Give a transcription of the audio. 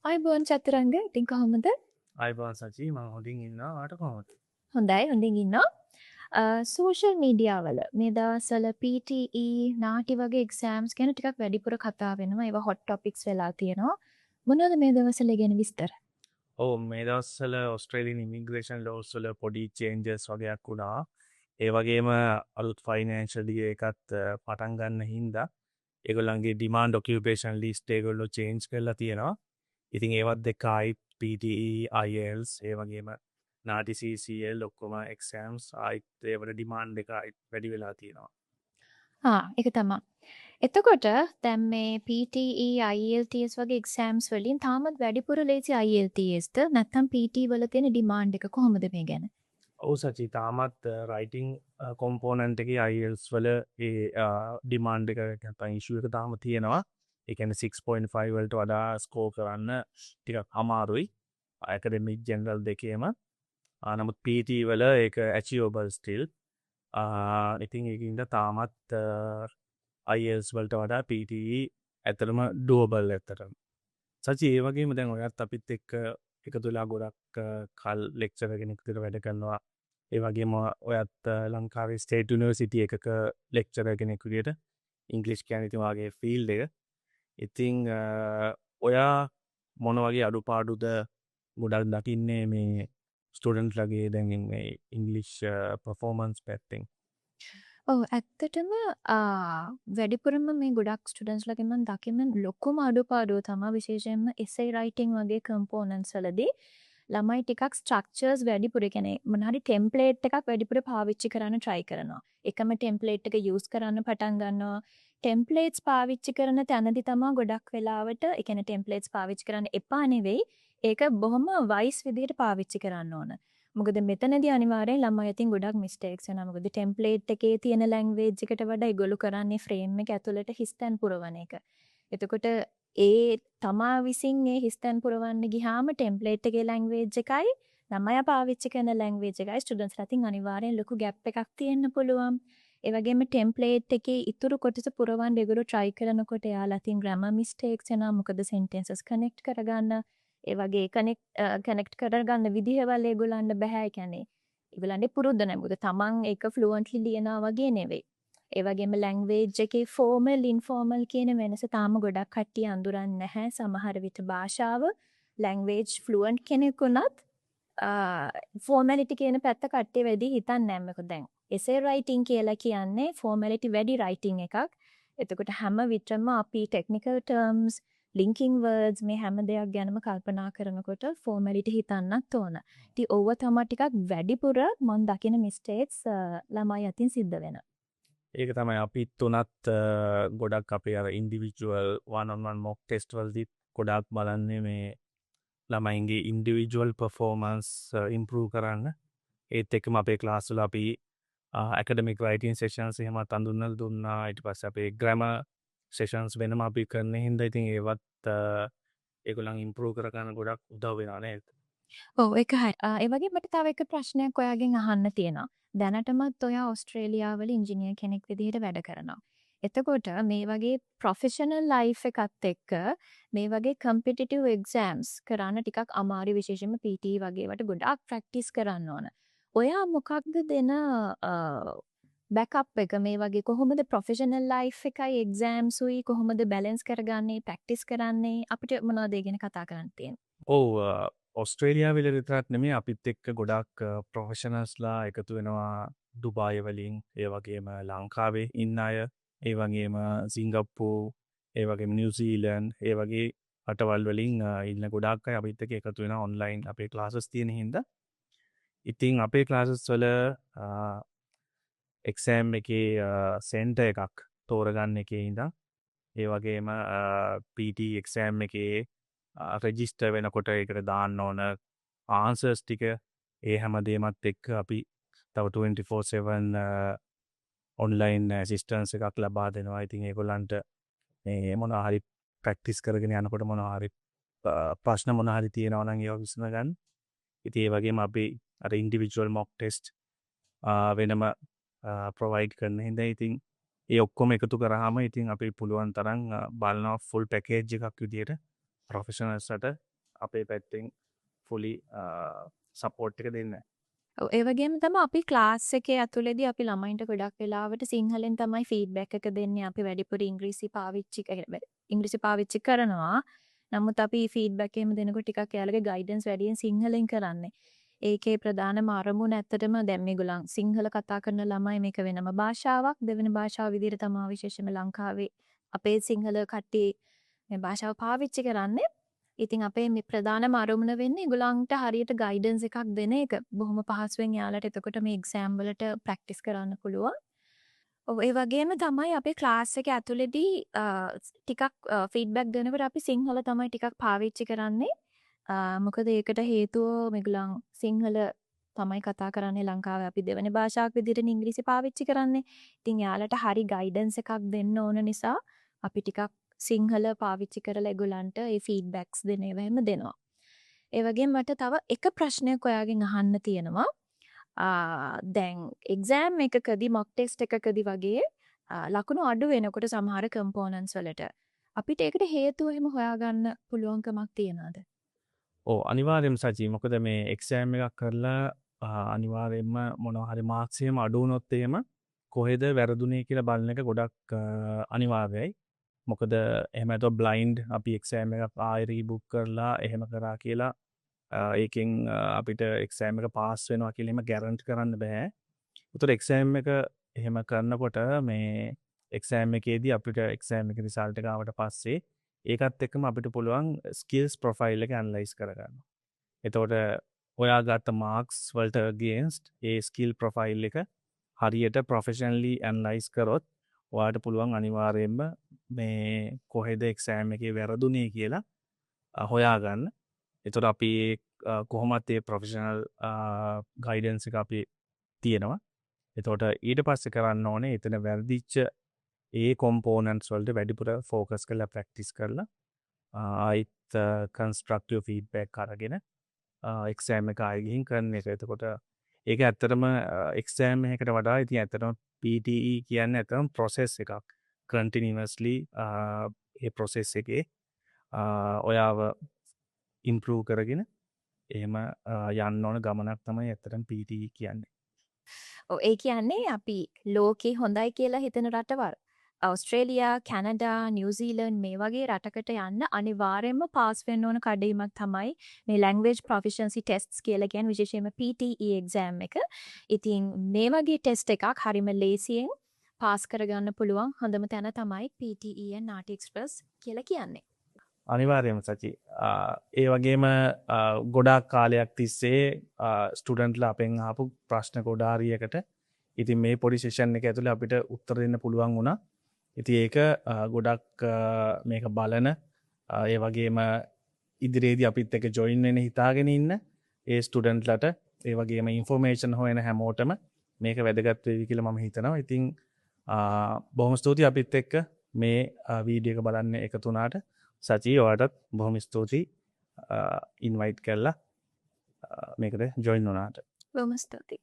අයිබෝන් චතුරංග ඉතින් කොහොමද? අයිබෝන් සචි මං හොඳින් ඉන්නවා ආට කොහොමද? හොඳයි හොඳින් ඉන්නවා. සෝෂල් මීඩියා වල මේ දවස්වල PTE නාටි වගේ එක්සෑම්ස් ගැන ටිකක් වැඩිපුර කතා වෙනවා. ඒවා හොට් ටොපික්ස් වෙලා තියෙනවා. මොනවද මේ දවස්වල ගැන විස්තර? ඔව් මේ දවස්වල ඔස්ට්‍රේලියන් ඉමිග්‍රේෂන් ලෝස් වල පොඩි චේන්ජස් වගේක් වුණා. ඒ වගේම අලුත් ෆයිනෑන්ෂල් ඉයර් එකත් පටන් ගන්න හින්දා ඒගොල්ලන්ගේ ඩිමාන්ඩ් ඔකියුපේෂන් ලිස්ට් ඒගොල්ලෝ චේන්ජ් කරලා තියෙනවා. ඉතින් ඒවත් දෙක ආයිත් PTE IELTS ඒ වගේම නාටි CCL ඔක්කොම එක්සෑම්ස් ආයිත් ඒවට ඩිමාන්ඩ් එක ආයිත් වැඩි වෙලා තියෙනවා. ඒක තමයි. එතකොට දැන් මේ PTE IELTS වගේ එක්සෑම්ස් වලින් තාමත් වැඩිපුර ලේසි IELTSද නැත්නම් PT වල තියෙන ඩිමාන්ඩ් එක කොහොමද මේ ගැන? ඔව් සචි තාමත් රයිටිං කොම්පෝනන්ට් එකේ IELTS වල ඒ ඩිමාන්ඩ් එක නැත්නම් ඉෂුව එක තාම තියෙනවා. ඒ කියන්නේ 6.5 වලට වඩා ස්කෝර් කරන්න ටිකක් අමාරුයි. ඇකඩමික් ජෙනරල් දෙකේම. නමුත් PT වල ඒක achievable still. ඉතින් ඒකින්ද තාමත් IELTS වලට වඩා PTE ඇත්තටම doable ඇත්තටම. සචි ඒ වගේම දැන් ඔයත් අපිත් එක්ක එකතු වෙලා ගොඩක් කල් ලෙක්චරර් කෙනෙක් විදිහට වැඩ කරනවා. ඒ වගේම ඔයත් ලංකාවේ ස්ටේට් යුනිවර්සිටි එකක ලෙක්චරර් කෙනෙක් විදිහට ඉංග්‍රීසි කියන්නේ ඉතින් වාගේ ෆීල්ඩ් එක. ඉතින් ඔයා මොන වගේ අඩුපාඩුද ගොඩක් දකින්නේ මේ ස්ටුඩන්ට්ලගේ දැන් මේ ඉංග්ලිෂ් පර්ෆෝමන්ස් පැත්තෙන්? ඔව් ඇත්තටම වැඩිපුරම මේ ගොඩක් ස්ටුඩන්ට්ස්ලාගෙන් මම දකින ලොකුම අඩුපාඩුව තමයි විශේෂයෙන්ම essay writing වගේ components වලදී ළමයි ටිකක් ස්ට්‍රක්චර්ස් වැඩිපුර කියන්නේ මොන හරි ටෙම්ප්ලේට් එකක් වැඩිපුර පාවිච්චි කරන්න try කරනවා. එකම ටෙම්ප්ලේට් එක use කරන්න පටන් ගන්නවා. ටෙම්ප්ලේට්ස් පාවිච්චි කරන තැනදී තමයි ගොඩක් වෙලාවට ඒ කියන්නේ ටෙම්ප්ලේට්ස් පාවිච්චි කරන්න එපා නෙවෙයි. ඒක බොහොම වයිස් විදිහට පාවිච්චි කරන්න ඕන. මොකද මෙතනදී අනිවාර්යෙන් ළමයි අතින් ගොඩක් මිස්ටේක්ස් වෙනවා. මොකද ටෙම්ප්ලේට් එකේ තියෙන ලැන්ග්වේජ් එකට වඩා ඒගොල්ලෝ කරන්නේ ෆ්‍රේම් එක ඇතුළට හිස්තැන් පුරවන එක. එතකොට ඒ තමා විසින් ඒ හිස්තැන් පුරවන්න ගියාම ටෙම්ප්ලේට් එකේ ලැන්ග්වේජ් එකයි ළමයා පාවිච්චි කරන ලැන්ග්වේජ් එකයි ස්ටුඩන්ට්ස්ලා අතින් අනිවාර්යෙන් ලොකු ગેප් එකක් තියෙන්න පුළුවන්. ඒ වගේම ටෙම්ප්ලේට් එකේ ඉතුරු කොටස පුරවන්න ඒගොල්ලෝ try කරනකොට එයාලා අතින් grammar mistakes එනවා. මොකද sentences connect කරගන්න ඒ වගේ කනෙක්ට් කරගන්න විදිහවල් ඒගොල්ලන්ට බෑ. ඒ කියන්නේ ඒගොල්ලන්ගේ පුරුද්ද නැහැ. මොකද තමන් ඒක ෆ්ලුවන්ට්ලි ලියනවා වගේ නෙවෙයි. ඒ වගේම ලැන්ග්වේජ් එකේ ෆෝමල් ඉන්ෆෝමල් කියන වෙනස තාම ගොඩක් කට්ටිය අඳුරන්නේ නැහැ. සමහර විට භාෂාව ලැන්ග්වේජ් ෆ්ලුවන්ට් කෙනෙකුණත් ෆෝමැලිටි කියන පැත්ත කට්ටිය වැඩි හිතන්නේ නැහැ. මොකද දැන් essay writing කියලා කියන්නේ ෆෝමැලිටි වැඩි රයිටිං එකක්. එතකොට හැම විටම අපි ටෙක්නිකල් ටර්ම්ස් ලින්කින් වර්ඩ්ස් මේ හැම දෙයක් ගැනම කල්පනා කරනකොට ෆෝමැලිටි හිතන්නත් ඕන. ඉතින් ඕව තමයි ටිකක් වැඩිපුර මම දකින මිස්ටේක්ස් ළමයි අතින් සිද්ධ වෙනවා. ඒක තමයි අපිත් උනත් ගොඩක් අපේ අර individual one on one mock test වලදී ගොඩක් බලන්නේ මේ ළමයින්ගේ ඉන්ඩිවිජුවල් පර්ෆෝමන්ස් ඉම්ප්‍රූව් කරන්න. ඒත් එක්කම අපේ ක්ලාස් වල අපි ඇකඩමික් රයිටින් සෙෂන්ස් එහෙමත් අඳුන්වලා දුන්නා. ඊට පස්සේ අපේ ග්‍රැමර් සෙෂන්ස් වෙනම අපි කරන හින්දා ඉතින් ඒවත් ඒගොල්ලන් ඉම්ප්‍රූව් කරගන්න ගොඩක් උදව් වෙනවා නේද? ඔව් ඒක හරි. ඒ වගේ මට තව එක ප්‍රශ්නයක් ඔයාගෙන් අහන්න තියෙනවා. දැනටමත් ඔයා ඕස්ට්‍රේලියාවල ඉංජිනේර් කෙනෙක් විදිහට වැඩ කරනවා. එතකොට මේ වගේ ප්‍රොෆෙෂනල් ලයිෆ් එකත් එක්ක මේ වගේ කම්පිටිටිව් එක්සෑම්ස් කරන්න ටිකක් අමාරු විශේෂයෙන්ම PT වගේ වට ගොඩාක් ප්‍රැක්ටිස් කරන්න ඕන. ඔයා මොකක්ද දෙන බැකප් එක මේ වගේ කොහොමද ප්‍රොෆෙෂනල් ලයිෆ් එකයි එක්සෑම්ස් උයි කොහොමද බැලන්ස් කරගන්නේ ප්‍රැක්ටිස් කරන්නේ අපිට මොනවද ඒ ගැන කතා කරන්න තියෙන්නේ? ඔව් ඔස්ට්‍රේලියාව විතරක් නෙමෙයි අපිත් එක්ක ගොඩක් ප්‍රොෆෙෂනල්ස්ලා එකතු වෙනවා ඩුබායි වලින් ඒ වගේම ලංකාවේ ඉන්න අය ඒ වගේම සිංගප්පූර් ඒ වගේම නිව්සීලන්ඩ් ඒ වගේ රටවල් වලින් ඉන්න ගොඩක් අය අපිත් එක්ක එකතු වෙනවා ඔන්ලයින් අපේ ක්ලාසස් තියෙන හින්දා. ඉතින් අපේ ක්ලාසස් වල එක්සෑම් එකේ සෙන්ටර් එකක් තෝරගන්න එකේ ඉඳන් ඒ වගේම PT එක්සෑම් එකේ රෙජිස්ටර් වෙනකොට ඒකට දාන්න ඕන ආන්සර්ස් ටික ඒ හැමදේමත් එක්ක අපි තව 24/7 ඔන්ලයින් ඇසිස්ටන්ස් එකක් ලබා දෙනවා. ඉතින් ඒගොල්ලන්ට මේ මොනවා හරි ප්‍රැක්ටිස් කරගෙන යනකොට මොනවා හරි ප්‍රශ්න මොනවා හරි තියෙනවා නම් ඒවා විසඳගන්න. ඉතින් ඒ වගේම අපි අර ඉන්ඩිවිජුවල් මොක් ටෙස්ට් වෙනම ප්‍රොවයිඩ් කරන හින්දා ඉතින් ඒ ඔක්කොම එකතු කරාම ඉතින් අපි පුළුවන් තරම් බලනවා ෆුල් පැකේජ් එකක් විදියට ප්‍රොෆෙෂනල්ස්ට අපේ පැත්තෙන් ෆුලි සපෝට් එක දෙන්න. ඒ වගේම තමයි අපි ක්ලාස් එකේ ඇතුළේදී අපි ළමයින්ට ගොඩක් වෙලාවට සිංහලෙන් තමයි ෆීඩ්බැක් එක දෙන්නේ. අපි වැඩිපුර ඉංග්‍රීසි පාවිච්චි කරනවා. නමුත් අපි ෆීඩ්බැක් එහෙම දෙනකොට ටිකක් එයාලගේ ගයිඩන්ස් වැඩියෙන් සිංහලෙන් කරන්නේ. ඒකේ ප්‍රධානම අරමුණ ඇත්තටම දැන් මේගොල්ලන් සිංහල කතා කරන ළමයි මේක වෙනම භාෂාවක් දෙවෙනි භාෂාව විදිහට තමයි විශේෂයෙන්ම ලංකාවේ අපේ සිංහල කට්ටිය මේ භාෂාව පාවිච්චි කරන්නේ. ඉතින් අපේ මේ ප්‍රධානම අරමුණ වෙන්නේ ඒගොල්ලන්ට හරියට ගයිඩන්ස් එකක් දෙන එක. බොහොම පහසුවෙන් යාළුවට එතකොට මේ එක්සෑම් වලට ප්‍රැක්ටිස් කරන්න පුළුවන්. ඔව් ඒ වගේම තමයි අපේ ක්ලාස් එකේ ඇතුළේදී ටිකක් ෆීඩ්බැක් දෙනකොට අපි සිංහල තමයි ටිකක් පාවිච්චි කරන්නේ. මොකද ඒකට හේතුව මේගොල්ලන් සිංහල තමයි කතා කරන්නේ ලංකාවේ අපි දෙවෙනි භාෂාවක් විදිහට ඉංග්‍රීසි පාවිච්චි කරන්නේ. ඉතින් යාළුවට හරි ගයිඩන්ස් එකක් දෙන්න ඕන නිසා අපි ටිකක් සිංහල පාවිච්චි කරලා ඒගොල්ලන්ට ඒ ෆීඩ්බැක්ස් දෙන ඒවා එහෙම දෙනවා. ඒ වගේම මට තව එක ප්‍රශ්නයක් ඔයාගෙන් අහන්න තියෙනවා. දැන් එක්සෑම් එකකදී මොක් ටෙස්ට් එකකදී වගේ ලකුණු අඩු වෙනකොට සමහර කම්පෝනන්ට්ස් වලට අපිට ඒකට හේතුව එහෙම හොයාගන්න පුළුවන්කමක් තියනවාද? ඕ අනිවාර්යයෙන්ම සචී. මොකද මේ එක්සෑම් එකක් කරලා අනිවාර්යයෙන්ම මොනවා හරි මාක්ස් එහෙම අඩු වුණොත් එහෙම කොහෙද වැරදුනේ කියලා බලන එක ගොඩක් අනිවාර්යයි. මොකද එහෙම නැතුව බ්ලයින්ඩ් අපි එක්සෑම් එකක් ආයෙ රීබුක් කරලා එහෙම කරා කියලා ඒකෙන් අපිට එක්සෑම් එක පාස් වෙනවා කියලා එහෙම ගැරන්ටි කරන්න බෑ. උතර එක්සෑම් එක එහෙම කරනකොට මේ එක්සෑම් එකේදී අපිට එක්සෑම් එක රිසල්ට් එක ආවට පස්සේ ඒකත් එක්කම අපිට පුළුවන් ස්කිල්ස් ප්‍රොෆයිල් එක ඇනලයිස් කරගන්න. එතකොට ඔයා ගත්ත මාක්ස් වලට against ඒ ස්කිල් ප්‍රොෆයිල් එක හරියට ප්‍රොෆෙෂනලි ඇනලයිස් කරොත් ඔයාට පුළුවන් අනිවාර්යයෙන්ම මේ කොහෙද එක්සෑම් එකේ වැරදුනේ කියලා හොයාගන්න. එතකොට අපි කොහොමත් ඒ ප්‍රොෆෙෂනල් ගයිඩන්ස් එක අපි තියෙනවා. එතකොට ඊට පස්සේ කරන්න ඕනේ එතන වැරදිච්ච ඒ කොම්පෝනන්ට්ස් වලට වැඩිපුර ෆෝකස් කරලා ප්‍රැක්ටිස් කරලා ආයිත් කන්ස්ට්‍රක්ටිව් ෆීඩ්බැක් අරගෙන එක්සෑම් එක ආයෙ ගිහින් කරන එක. එතකොට ඒක ඇත්තටම එක්සෑම් එකකට වඩා ඉතින් ඇත්තටම PTE කියන්නේ ඇත්තටම ප්‍රොසෙස් එකක්. කන්ටිනියස්ලි ඒ ප්‍රොසෙස් එකේ ඔයාව ඉම්ප්‍රූව් කරගෙන එහෙම යන්න ඕන ගමනක් තමයි ඇත්තටම PTE කියන්නේ. ඔව් ඒ කියන්නේ අපි ලෝකේ හොඳයි කියලා හිතන රටවල් ඕස්ට්‍රේලියා, කැනඩා, නිව්සීලන්ඩ් මේ වගේ රටකට යන්න අනිවාර්යයෙන්ම පාස් වෙන්න ඕන කඩේමක් තමයි මේ language proficiency tests කියලා කියන්නේ විශේෂයෙන්ම PTE exam එක. ඉතින් මේ වගේ ටෙස්ට් එකක් හරිම ලේසියෙන් පාස් කරගන්න පුළුවන් හොඳම තැන තමයි PTE and Nati Express කියලා කියන්නේ. අනිවාර්යයෙන්ම සචි. ඒ වගේම ගොඩාක් කාලයක් තිස්සේ ස්ටුඩන්ට්ලා අපෙන් ආපු ප්‍රශ්න ගොඩාරියකට ඉතින් මේ පොඩි සෙෂන් එක ඇතුළේ අපිට උත්තර දෙන්න පුළුවන් වුණා. ඉතින් ඒක ගොඩක් මේක බලන ඒ වගේම ඉදිරියේදී අපිත් එක්ක ජොයින් වෙන්න හිතාගෙන ඉන්න ඒ ස්ටුඩන්ට්ලට ඒ වගේම ඉන්ෆෝමේෂන් හොයන හැමෝටම මේක වැදගත් වෙයි කියලා මම හිතනවා. ඉතින් බොහොම ස්තුතියි අපිත් එක්ක මේ වීඩියෝ එක බලන්න එකතු වුණාට. සචී ඔයාටත් බොහොම ස්තුතියි ඉන්වයිට් කරලා මේකට ජොයින් වුණාට. බොහොම ස්තුතියි.